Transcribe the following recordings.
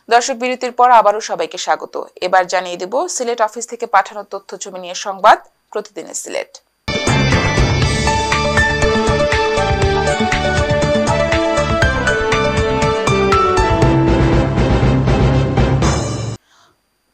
দর্শক, বিরতির পর আবারও সবাইকে স্বাগত। এবার জানিয়ে দেব সিলেট অফিস থেকে পাঠানো তথ্য ছবি নিয়ে সংবাদ প্রতিদিনের সিলেট।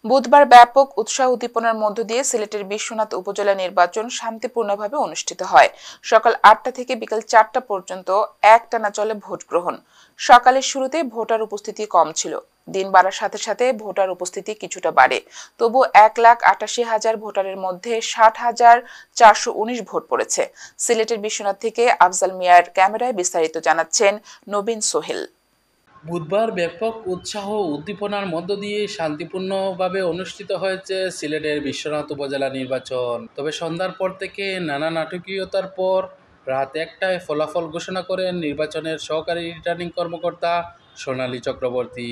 বুধবার ব্যাপক উৎসাহ উদ্দীপনার মধ্য দিয়ে সিলেটের বিশ্বনাথ উপজেলা নির্বাচন শান্তিপূর্ণভাবে অনুষ্ঠিত হয়। সকাল ৮টা থেকে বিকাল ৪টা পর্যন্ত একটানা চলে ভোট গ্রহণ। সকালের শুরুতে ভোটার উপস্থিতি কম ছিল, দিন বাড়ার সাথে সাথে ভোটার উপস্থিতি কিছুটা বাড়ে। তবু ১,৮৮,০০০ ভোটারের মধ্যে ৬০,৪১৯ ভোট পড়েছে। সিলেটের বিশ্বনাথ থেকে আফজাল মিয়ার ক্যামেরায় বিস্তারিত জানাচ্ছেন নবীন সোহেল। বুধবার ব্যাপক উৎসাহ উদ্দীপনার মধ্য দিয়ে শান্তিপূর্ণভাবে অনুষ্ঠিত হয়েছে সিলেটের বিশ্বনাথ উপজেলা নির্বাচন। তবে সন্ধ্যার পর থেকে নানা নাটকীয়তার পর রাত ১টায় ফলাফল ঘোষণা করেন নির্বাচনের সহকারী রিটার্নিং কর্মকর্তা সোনালী চক্রবর্তী।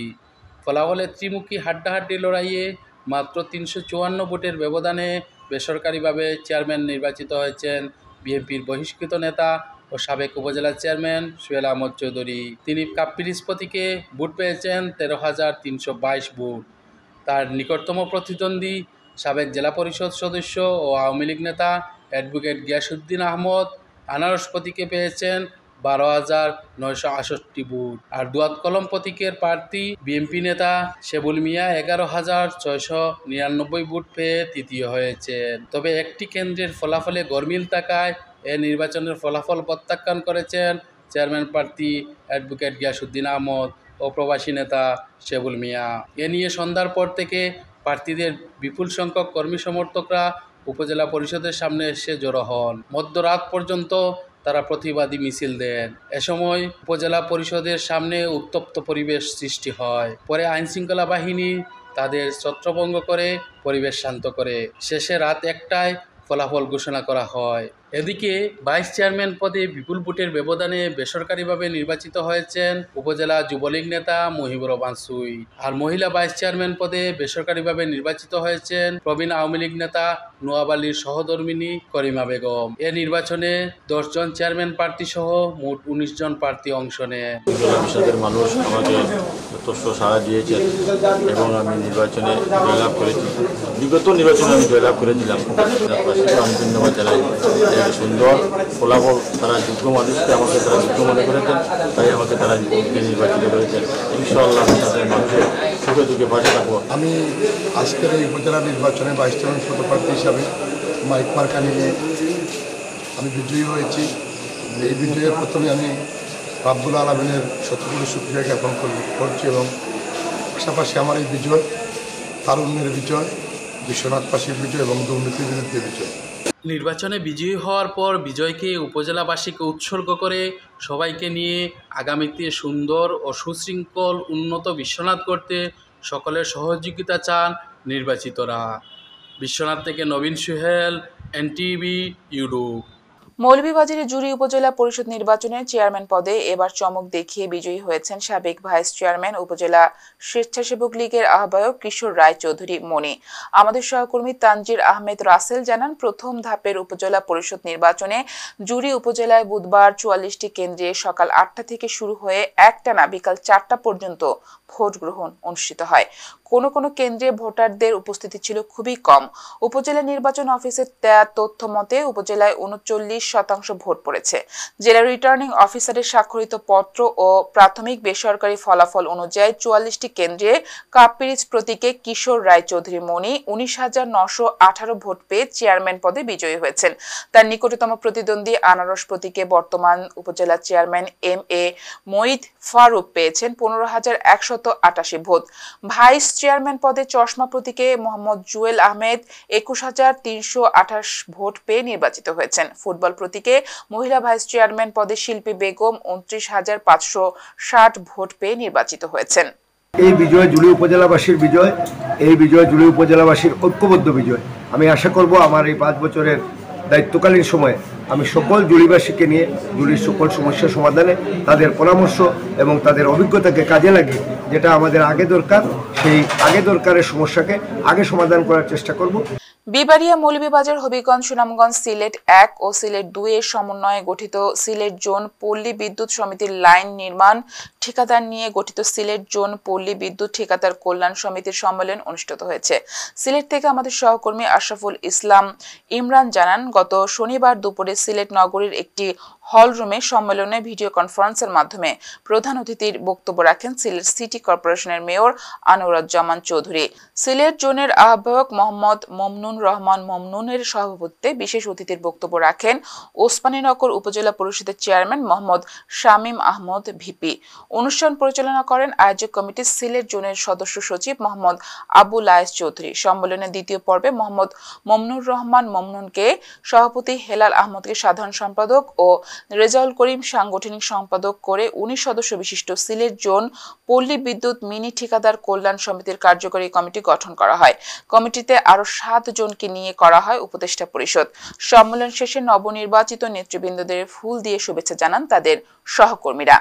ফলাফলে ত্রিমুখী হাড্ডাহাড্ডি লড়াইয়ে মাত্র ৩৫৪ ভোটের ব্যবধানে বেসরকারিভাবে চেয়ারম্যান নির্বাচিত হয়েছেন বিএনপির বহিষ্কৃত নেতা ও সাবেক উপজেলা চেয়ারম্যান সোহেল আহমদ চৌধুরী। তিনি কাপ্পিরিজ প্রতীকে ভোট পেয়েছেন ১৩,৩২২ ভোট। তার নিকটতম প্রতিদ্বন্দ্বী সাবেক জেলা পরিষদ সদস্য ও আওয়ামী লীগ নেতা অ্যাডভোকেট গিয়াসউদ্দিন আহমদ আনারস প্রতীকে পেয়েছেন ১২,৯৬৮ ভোট। আর দুয়াত কলম প্রতীকের প্রার্থী বিএনপি নেতা শেবুল মিয়া ১১,৬৯৯ ভোট পেয়ে তৃতীয় হয়েছেন। তবে একটি কেন্দ্রের ফলাফলে গরমিল থাকায় এ নির্বাচনের ফলাফল প্রত্যাখ্যান করেছেন চেয়ারম্যান প্রার্থী অ্যাডভোকেট গিয়াসউদ্দিন আহমদ ও প্রবাসী নেতা শেবুল মিয়া। এ নিয়ে সন্ধ্যার পর থেকে প্রার্থীদের বিপুল সংখ্যক কর্মী সমর্থকরা উপজেলা পরিষদের সামনে এসে জড়ো হন। মধ্যরাত পর্যন্ত তারা প্রতিবাদী মিছিল দেন। এ সময় উপজেলা পরিষদের সামনে উত্তপ্ত পরিবেশ সৃষ্টি হয়। পরে আইনশৃঙ্খলা বাহিনী তাদের ছত্রভঙ্গ করে পরিবেশ শান্ত করে। শেষে রাত ১টায় ফলাফল ঘোষণা করা হয়। এদিকে ভাইস চেয়ারম্যান পদে বিপুল ভোটের ব্যবধানে বেসরকারিভাবে নির্বাচিত হয়েছেন উপজেলা যুবলীগ নেতা মহিবুর রহমান সুই। আর মহিলা ভাইস চেয়ারম্যান পদে বেসরকারিভাবে নির্বাচিত হয়েছেন প্রবীণ আওয়ামী লীগ নেতা নোয়াব আলীর সহধর্মিণী করিমা বেগম। এ নির্বাচনে ১০ জন চেয়ারম্যান প্রার্থী সহ মোট ১৯ জন প্রার্থী অংশ নেন। বিশ্বনাথের মানুষ আমাকে যথেষ্ট সাড়া দিয়েছেন এবং আমি নির্বাচনে জয়লাভ করেছি। বিগত নির্বাচনে আমি জয়লাভ করেছিলাম। আমি ধন্যবাদ জানাই। সুন্দর ফলাফল, তারা যোগ্য মানুষকে আমাকে তারা যোগ্য মনে করেছেন, তাই আমাকে তারা নির্বাচিত করেছেন। ইনশাআল্লাহ তাদের মানুষের সুখে দুঃখে পাশে থাকবো। আমি আজকের এই উপজেলা নির্বাচনে ভাইস চেয়ারম্যান পদপ্রার্থী হিসাবে মাইক মার্কা নিয়ে আমি বিজয়ী হয়েছি। এই বিজয়ের প্রথমে আমি রাব্বুল আলামিনের শতকোটি শুকরিয়া জ্ঞাপন করছি এবং পাশাপাশি আমার এই বিজয় তারুণ্যের বিজয়, বিশ্বনাথবাসীর বিজয় এবং দুর্নীতির বিরুদ্ধে বিজয়। নির্বাচনে বিজয়ী হওয়ার পর বিজয়কে উপজেলাবাসীকে উৎসর্গ করে সবাইকে নিয়ে আগামীতে সুন্দর ও সুশৃঙ্খল উন্নত বিশ্বনাথ করতে সকলের সহযোগিতা চান নির্বাচিতরা। বিশ্বনাথ থেকে নবীন সোহেল, এনটিভি ইউরোপ। মৌলভীবাজারের জুড়ি উপজেলা পরিষদ নির্বাচনের চেয়ারম্যান পদে এবার চমক দেখিয়ে বিজয়ী হয়েছেন সাবেক ভাইস চেয়ারম্যান উপজেলা স্বেচ্ছাসেবক লীগের আহ্বায়ক কিশোর রায় চৌধুরী মনি। আমাদের সহকর্মী তানজির আহমেদ রাসেল জানান, প্রথম ধাপের উপজেলা পরিষদ নির্বাচনে জুড়ি উপজেলায় বুধবার ৪৪টি কেন্দ্রে সকাল ৮টা থেকে শুরু হয়ে একটানা বিকাল ৪টা পর্যন্ত ভোট গ্রহণ অনুষ্ঠিত হয়। কোনো কোনো কেন্দ্রে ভোটারদের উপস্থিতি ছিল খুবই কম। উপজেলা নির্বাচন অফিসের দেয়া তথ্য মতে উপজেলায় ৩৯% ভোট পড়েছে। জেলা রিটার্নিং অফিসারের স্বাক্ষরিত পত্র ও প্রাথমিক বেসরকারি ফলাফল অনুযায়ী ৪৪টি কেন্দ্রে কাপ্পিরিজ প্রতীকে কিশোর রায় চৌধুরী মনি ১৯,৯১৮ ভোট পেয়ে চেয়ারম্যান পদে বিজয়ী হয়েছেন। তার নিকটতম প্রতিদ্বন্দ্বী আনারস প্রতীকে বর্তমান উপজেলা চেয়ারম্যান এম.এ. মঈদ ফারুক পেয়েছেন ১৫,১৮৮ ভোট। ভাইস চেয়ারম্যান পদে চশমা প্রতীকে মোহাম্মদ জুয়েল আহমেদ ২১,৩২৮ ভোট পেয়ে নির্বাচিত হয়েছেন। ফুটবল প্রতীকে মহিলা ভাইস চেয়ারম্যান পদে শিল্পী বেগম ২৯,৫৬০ ভোট পেয়ে নির্বাচিত হয়েছেন। এই বিজয় জুড়ি উপজেলাবাসীর বিজয়, এই বিজয় জুড়ি উপজেলাবাসীর ঐক্যবদ্ধ বিজয়। আমি আশা করব আমার এই ৫ বছরের দায়িত্বকালীন সময়ে আমি সকল জুড়িবাসীকে নিয়ে জুড়ির সকল সমস্যা সমাধানে তাদের পরামর্শ এবং তাদের অভিজ্ঞতাকে কাজে লাগিয়ে যেটা আমাদের আগে দরকার, সেই আগে দরকারের সমস্যাকে আগে সমাধান করার চেষ্টা করব। বিবাড়িয়া মৌলভীবাজার হবিগঞ্জ সুনামগঞ্জ সিলেট 1 ও সিলেট 2 এর সমন্বয়ে গঠিত সিলেট জোন পল্লী বিদ্যুৎ সমিতির লাইন নির্মাণ ঠিকাদার নিয়ে গঠিত সিলেট জোন পল্লী বিদ্যুৎ ঠিকাদার কল্যাণ সমিতির সম্মেলন অনুষ্ঠিত হয়েছে। সিলেট থেকে আমাদের সহকর্মী আশরাফুল ইসলাম ইমরান জানান, গত শনিবার দুপুরে সিলেট নগরীর একটি হল রুমে সম্মেলনে ভিডিও কনফারেন্সের মাধ্যমে প্রধান অতিথির বক্তব্য রাখেন সিলেট সিটি কর্পোরেশনের মেয়র আনোয়ারুজ্জামান চৌধুরী। সিলেট জোনের আহ্বায়ক মোহাম্মদ মমনুন রহমান মমনুনের সভাপতিত্বে বিশেষ অতিথির বক্তব্য রাখেন ওসমানীনগর উপজেলা পরিষদের চেয়ারম্যান মোহাম্মদ শামীম আহমদ ভিপি। অনুষ্ঠান পরিচালনা করেন আয়োজক কমিটির সিলেট জোনের সদস্য সচিব মোহাম্মদ আবু লায়েস চৌধুরী। সম্মেলনের দ্বিতীয় পর্বে মোহাম্মদ মমনুর রহমান মমনুনকে সভাপতি, হেলাল আহমদকে সাধারণ সম্পাদক ও রেজাউল করিম সাংগঠনিক সম্পাদক করে 19 সদস্য বিশিষ্ট সিলেট জোন পল্লী বিদ্যুৎ মিনি ঠিকাদার কল্যাণ সমিতির কার্যকরী কমিটি গঠন করা হয়। কমিটিতে আরো 7 জনকে নিয়ে করা হয় উপদেষ্টা পরিষদ। সম্মেলন শেষে নবনির্বাচিত নেতৃবৃন্দদের ফুল দিয়ে শুভেচ্ছা জানান তাদের সহকর্মীরা।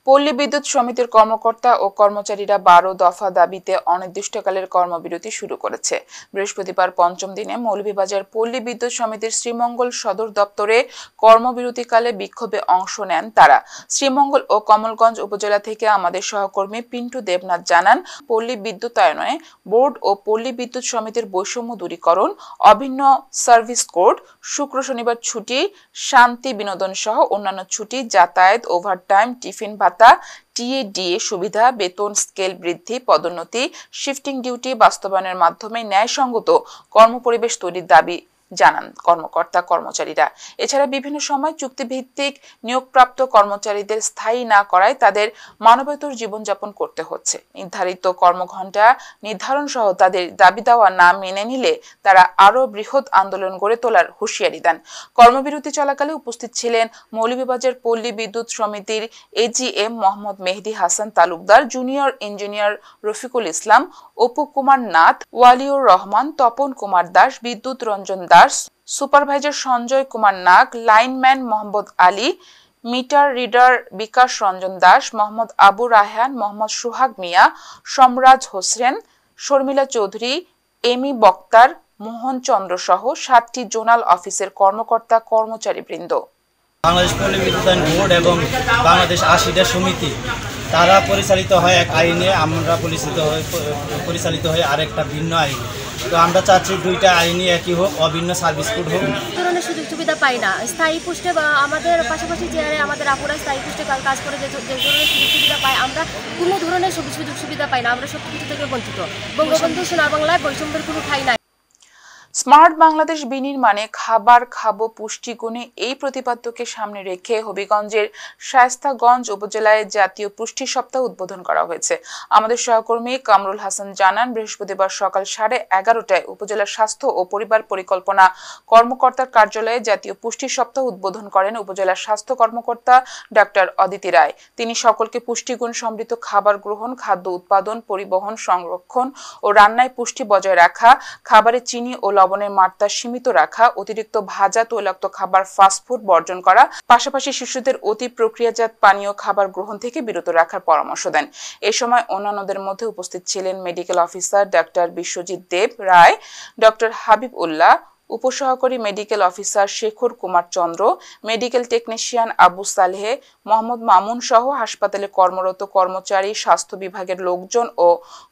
পল্লী বিদ্যুৎ সমিতির কর্মকর্তা ও কর্মচারীরা 12 দফা দাবিতে অনির্দিষ্টকালের কর্মবিরতি শুরু করেছে। বৃহস্পতিবার পঞ্চম দিনে মৌলভীবাজার পল্লী বিদ্যুৎ সমিতির শ্রীমঙ্গল সদর দপ্তরে কর্মবিরতিকালে বিক্ষোভে অংশ নেন তারা। শ্রীমঙ্গল ও কমলগঞ্জ উপজেলা থেকে আমাদের সহকর্মী পিন্টু দেবনাথ জানান, পল্লী বিদ্যুতায়নে বোর্ড ও পল্লী বিদ্যুৎ সমিতির বৈষম্য দূরীকরণ, অভিন্ন সার্ভিস কোড, শুক্র শনিবার ছুটি, শান্তি বিনোদন সহ অন্যান্য ছুটি, যাতায়াত, ওভারটাইম, টিফিন ভাতা, টিএডিএ সুবিধা, বেতন স্কেল বৃদ্ধি, পদোন্নতি, শিফটিং ডিউটি বাস্তবায়নের মাধ্যমে ন্যায়সঙ্গত কর্মপরিবেশ তৈরির দাবি জানান কর্মকর্তা কর্মচারীরা। এছাড়া বিভিন্ন সময় চুক্তিভিত্তিক নিয়োগপ্রাপ্ত কর্মচারীদের স্থায়ী না করায় তাদের মানবেতর জীবনযাপন করতে হচ্ছে। নির্ধারিত কর্মঘণ্টা নির্ধারণ সহ তাদের দাবি দেওয়া না মেনে নিলে তারা আরো বৃহৎ আন্দোলন গড়ে তোলার হুঁশিয়ারি দেন। কর্মবিরতি চলাকালে উপস্থিত ছিলেন মৌলভীবাজার পল্লী বিদ্যুৎ সমিতির AGM Mohammad Mehedi Hasan Talukdar, junior engineer Rafiqul Islam, Apu Kumar Nath, Waliur Rahman, Tapan Kumar Das, Bidyut Ranjan Das, supervisor Sanjay Kumar Nag, lineman Mohammad Ali, meter reader Bikash Ranjan Das, Mohammad Abu Raihan, Mohammad Sohag Mia, Samraj Hossain, Sharmila Chowdhury, Emi Boktar, Mohan চন্দ্র সহ 7টি জোনাল অফিসের কর্মকর্তা কর্মচারীবৃন্দ। বাংলাদেশ পল্লী বিদ্যুতায়ন বোর্ড এবং বাংলাদেশ আশিটা সমিতি তারা পরিচালিত হয় এক আইনে, আমরা পরিচালিত হয় আরেকটা ভিন্ন আইনে। তো আমরা চাচ্ছি দুইটা আইনই একই হোক, অভিন্ন সার্ভিস কোড হোক। ধরনের সুযোগ সুবিধা পাই না স্থায়ী পোস্টে, বা আমাদের পাশাপাশি যে আমাদের আপুরা স্থায়ী পোস্টে কাজ করে যে ধরনের সুযোগ সুবিধা পায়, আমরা কোনো ধরনের সুযোগ সুবিধা পাই না। আমরা সব কিছু থেকে বঞ্চিত। বঙ্গবন্ধু সোনার বাংলায় বৈষম্যের কোনো ঠাঁই নাই। স্মার্ট বাংলাদেশ বিনির্মাণে খাবার খাবো পুষ্টিগুণে এই প্রতিপাদ্যকে সামনে রেখে হবিগঞ্জের শায়েস্তাগঞ্জ উপজেলায় জাতীয় পুষ্টি সপ্তাহ উদ্বোধন করা হয়েছে। আমাদের সহকর্মী কামরুল হাসান জানান, বৃহস্পতিবার সকাল 11:30টায় উপজেলার স্বাস্থ্য ও পরিবার পরিকল্পনা কর্মকর্তার কার্যালয়ে জাতীয় পুষ্টি সপ্তাহ উদ্বোধন করেন উপজেলার স্বাস্থ্য কর্মকর্তা ডাক্তার অদিতি রায়। তিনি সকলকে পুষ্টিগুণ সমৃদ্ধ খাবার গ্রহণ, খাদ্য উৎপাদন, পরিবহন, সংরক্ষণ ও রান্নায় পুষ্টি বজায় রাখা, খাবারে চিনি ও লবণের মাত্রা সীমিত রাখা, অতিরিক্ত ভাজা তৈলাক্ত খাবার, ফাস্টফুড বর্জন করা, পাশাপাশি শিশুদের অতি প্রক্রিয়াজাত পানীয় খাবার গ্রহণ থেকে বিরত রাখার পরামর্শ দেন। এ সময় অন্যান্যদের মধ্যে উপস্থিত ছিলেন মেডিকেল অফিসার ডাক্তার বিশ্বজিৎ দেব রায়, ডক্টর হাবিব উল্লাহ, উপসহকারী মেডিকেল অফিসার শেখর কুমার চন্দ্র, মেডিকেল টেকনিশিয়ান আবু সালেহ, মোহাম্মদ মামুন সহ হাসপাতালে কর্মরত কর্মচারী, স্বাস্থ্য বিভাগের লোকজন ও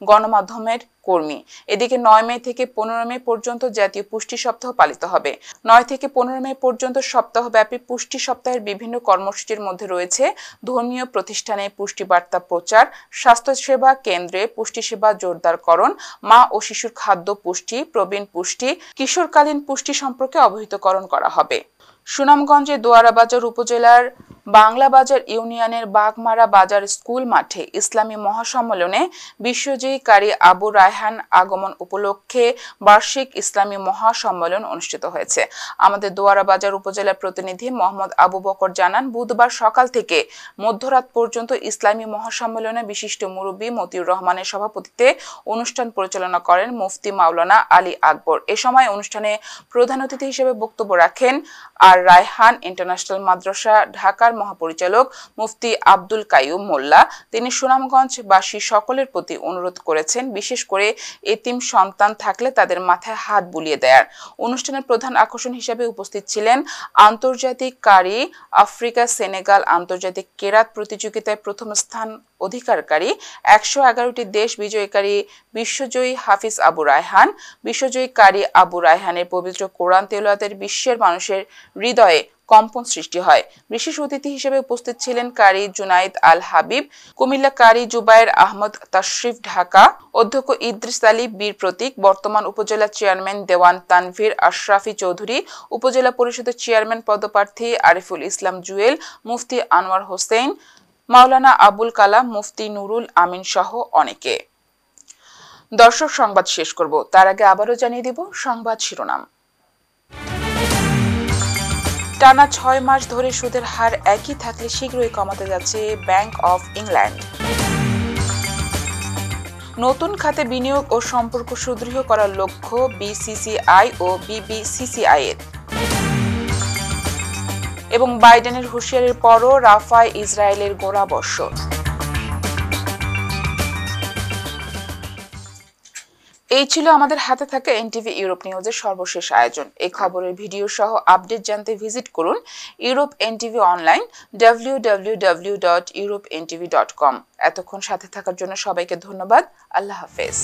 গণমাধ্যমের কর্মী। এদিকে 9 মে থেকে 15 মে পর্যন্ত জাতীয় পুষ্টি সপ্তাহ পালিত হবে। 9 থেকে 15 মে পর্যন্ত সপ্তাহব্যাপী পুষ্টি সপ্তাহের বিভিন্ন কর্মসূচির মধ্যে রয়েছে ধর্মীয় প্রতিষ্ঠানে পুষ্টি বার্তা প্রচার, স্বাস্থ্যসেবা কেন্দ্রে পুষ্টি সেবা জোরদারকরণ, মা ও শিশুর খাদ্য পুষ্টি, প্রবীণ পুষ্টি, কিশোরকালীন পুষ্টি সম্পর্কে অবহিতকরণ করা হবে। সুনামগঞ্জের দোয়ারাবাজার উপজেলার বাংলাবাজার ইউনিয়নের বাগমারা বাজার স্কুল মাঠে ইসলামী মহাসম্মেলনে বিশ্বজয়ী কারি আবু রায়হান আগমন উপলক্ষে বার্ষিক ইসলামী মহাসম্মেলন অনুষ্ঠিত হয়েছে। আমাদের দোয়ারাবাজার উপজেলার প্রতিনিধি মোহাম্মদ আবু বকর জানান, বুধবার সকাল থেকে মধ্যরাত পর্যন্ত ইসলামী মহাসম্মেলনে বিশিষ্ট মুরব্বী মতিউর রহমানের সভাপতিত্বে অনুষ্ঠান পরিচালনা করেন মুফতি মাওলানা আলী আকবর। এ সময় অনুষ্ঠানে প্রধান অতিথি হিসেবে বক্তব্য রাখেন আর রায়হান ইন্টারন্যাশনাল মাদ্রাসা ঢাকার মহাপরিচালক মুফতি আব্দুল কাইয়ুম মোল্লা তিনি সুনামগঞ্জবাসী সকলের প্রতি অনুরোধ করেছেন, বিশেষ করে এতিম সন্তান থাকলে তাদের মাথায় হাত বুলিয়ে দেয়ার। অনুষ্ঠানের প্রধান আকর্ষণ হিসেবে উপস্থিত ছিলেন আন্তর্জাতিক কারি আফ্রিকা সেনেগাল আন্তর্জাতিক কেরাত প্রতিযোগিতায় প্রথম স্থান অধিকারকারী 111টি দেশ বিজয়কারী বিশ্বজয়ী হাফিজ আবু রায়হান। বিশ্বজয়ী কারি আবু রায়হানের পবিত্র কোরআন তেলাওয়াতের বিশ্বের মানুষের হৃদয়ে কম্পন সৃষ্টি হয়। বিশেষ অতিথি হিসেবে উপস্থিত ছিলেন কারি জুনাইদ আল হাবিব, কুমিল্লা কারি জুবায়ের আহমদ তাশরিফ ঢাকা, অধ্যক্ষ ইদ্রিস আলী বীর প্রতীক, বর্তমান উপজেলা চেয়ারম্যান দেওয়ান তানভীর আশরাফি চৌধুরী, উপজেলা পরিষদের চেয়ারম্যান পদপ্রার্থী আরিফুল ইসলাম জুয়েল, মুফতি আনোয়ার হোসেন, মাওলানা আবুল কালাম, মুফতি নুরুল আমিন সহ অনেকে। দর্শক, সংবাদ শেষ করব তার আগে আবারও জানিয়ে দিব সংবাদ শিরোনাম। টানা 6 মাস ধরে সুদের হার একই থাকলে শীঘ্রই কমাতে যাচ্ছে ব্যাংক অফ ইংল্যান্ড। নতুন খাতে বিনিয়োগ ও সম্পর্ক সুদৃঢ় করার লক্ষ্য বিসিসিআই ও বিবিসিসিআই এর। এবং বাইডেনের হুঁশিয়ারির পরও রাফায় ইসরায়েলের গোলাবর্ষণ। এই ছিল আমাদের হাতে থাকা এনটিভি ইউরোপ নিউজের সর্বশেষ আয়োজন। এই খবরের ভিডিও সহ আপডেট জানতে ভিজিট করুন ইউরোপ এনটিভি অনলাইন www.europentv.com। এতক্ষণ সাথে থাকার জন্য সবাইকে ধন্যবাদ। আল্লাহ হাফেজ।